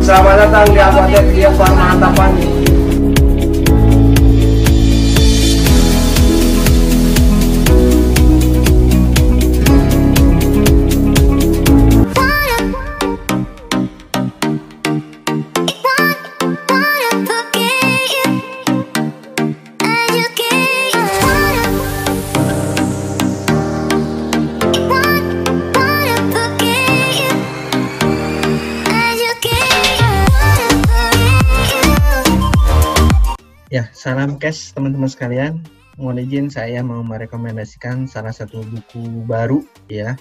Selamat datang di Apotek Bio Farma Antapani. Ya, salam cash teman-teman sekalian. Mohon izin saya mau merekomendasikan salah satu buku baru ya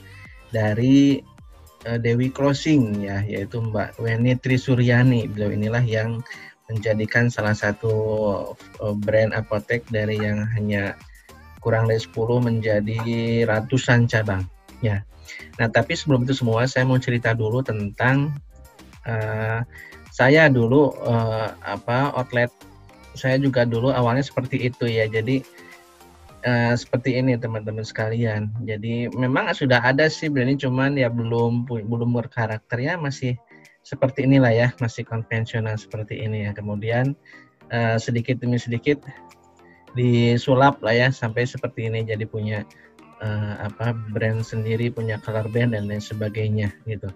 dari Dewi Clothing ya, yaitu Mbak Weni Trisuryani. Beliau inilah yang menjadikan salah satu brand apotek dari yang hanya kurang dari 10 menjadi ratusan cabang ya. Nah, tapi sebelum itu semua saya mau cerita dulu tentang saya dulu outlet saya juga dulu awalnya seperti itu ya. Jadi seperti ini teman-teman sekalian. Jadi memang sudah ada sih brand ini, cuman ya belum berkarakternya, masih seperti inilah ya, masih konvensional seperti ini ya. Kemudian sedikit demi sedikit disulap lah ya sampai seperti ini, jadi punya brand sendiri, punya color band dan lain sebagainya gitu.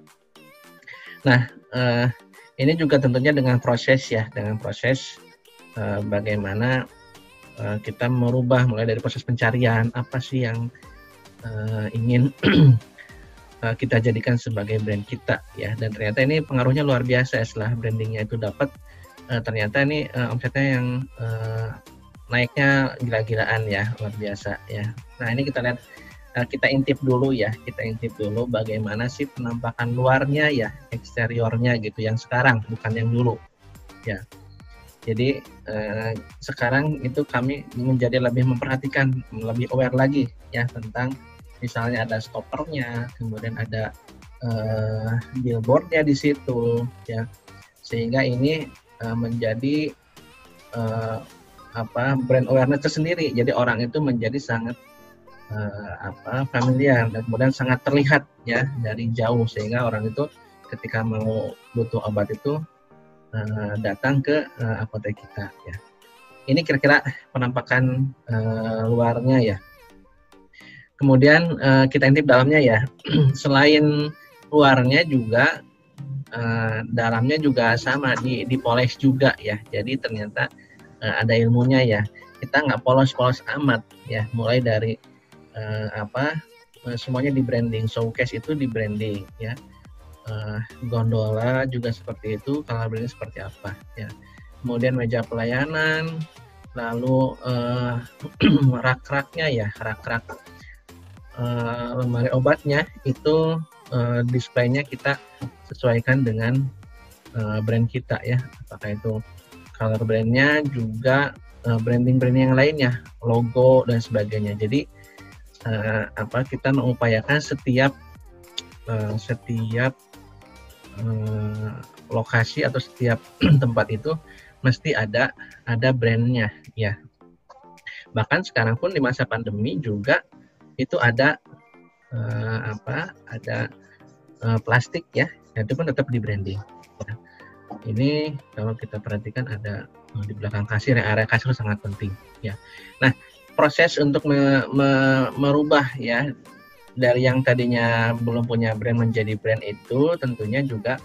Nah, ini juga tentunya dengan proses ya, bagaimana kita merubah mulai dari proses pencarian apa sih yang ingin kita jadikan sebagai brand kita ya. Dan ternyata ini pengaruhnya luar biasa setelah brandingnya itu dapat, ternyata ini omsetnya yang naiknya gila-gilaan ya, luar biasa ya. Nah, ini kita lihat, kita intip dulu bagaimana sih penampakan luarnya ya, eksteriornya gitu yang sekarang, bukan yang dulu ya. Jadi sekarang itu kami menjadi lebih memperhatikan, lebih aware lagi ya tentang misalnya ada stoppernya, kemudian ada billboardnya di situ ya, sehingga ini menjadi brand awareness tersendiri. Jadi orang itu menjadi sangat familiar dan kemudian sangat terlihat ya dari jauh, sehingga orang itu ketika mau butuh obat itu datang ke apotek kita ya. Ini kira-kira penampakan luarnya ya. Kemudian kita intip dalamnya ya. Selain luarnya juga dalamnya juga sama, dipoles juga ya. Jadi ternyata ada ilmunya ya. Kita nggak polos-polos amat ya. Mulai dari semuanya di branding, showcase itu di branding ya. Gondola juga seperti itu, color branding seperti apa ya. Kemudian meja pelayanan, lalu rak-raknya ya, rak-rak lemari obatnya itu displaynya kita sesuaikan dengan brand kita ya, apakah itu color brandnya, juga branding-branding yang lainnya, logo dan sebagainya. Jadi kita mengupayakan setiap lokasi atau setiap tempat itu mesti ada brandnya ya. Bahkan sekarang pun di masa pandemi juga itu ada plastik ya, itu pun tetap di branding. Ya. Ini kalau kita perhatikan ada di belakang kasir, area kasir sangat penting ya. Nah, proses untuk merubah ya dari yang tadinya belum punya brand menjadi brand itu tentunya juga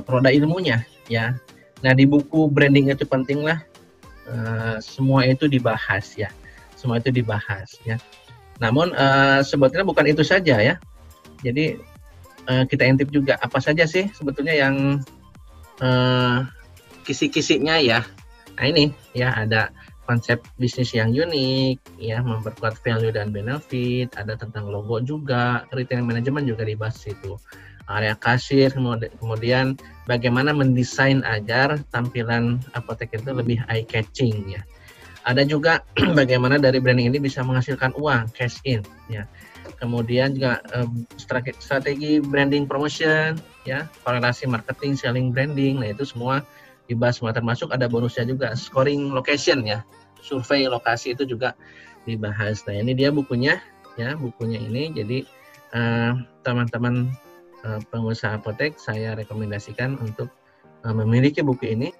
produk ilmunya ya. Nah, di buku branding itu penting lah semua itu dibahas ya. Semua itu dibahas ya. Namun sebetulnya bukan itu saja ya. Jadi kita intip juga apa saja sih sebetulnya yang kisi-kisinya ya. Nah, ini ya ada konsep bisnis yang unik ya, memperkuat value dan benefit, ada tentang logo juga, retail management juga dibahas itu. Area kasir, kemudian bagaimana mendesain agar tampilan apotek itu lebih eye catching ya. Ada juga bagaimana dari branding ini bisa menghasilkan uang, cash in ya. Kemudian juga strategi branding promotion ya, korelasi marketing, selling branding. Nah, itu semua dibahas, semua termasuk ada bonusnya juga, scoring location ya. Survei lokasi itu juga dibahas. Nah, ini dia bukunya ya, bukunya ini. Jadi teman-teman pengusaha apotek saya rekomendasikan untuk memiliki buku ini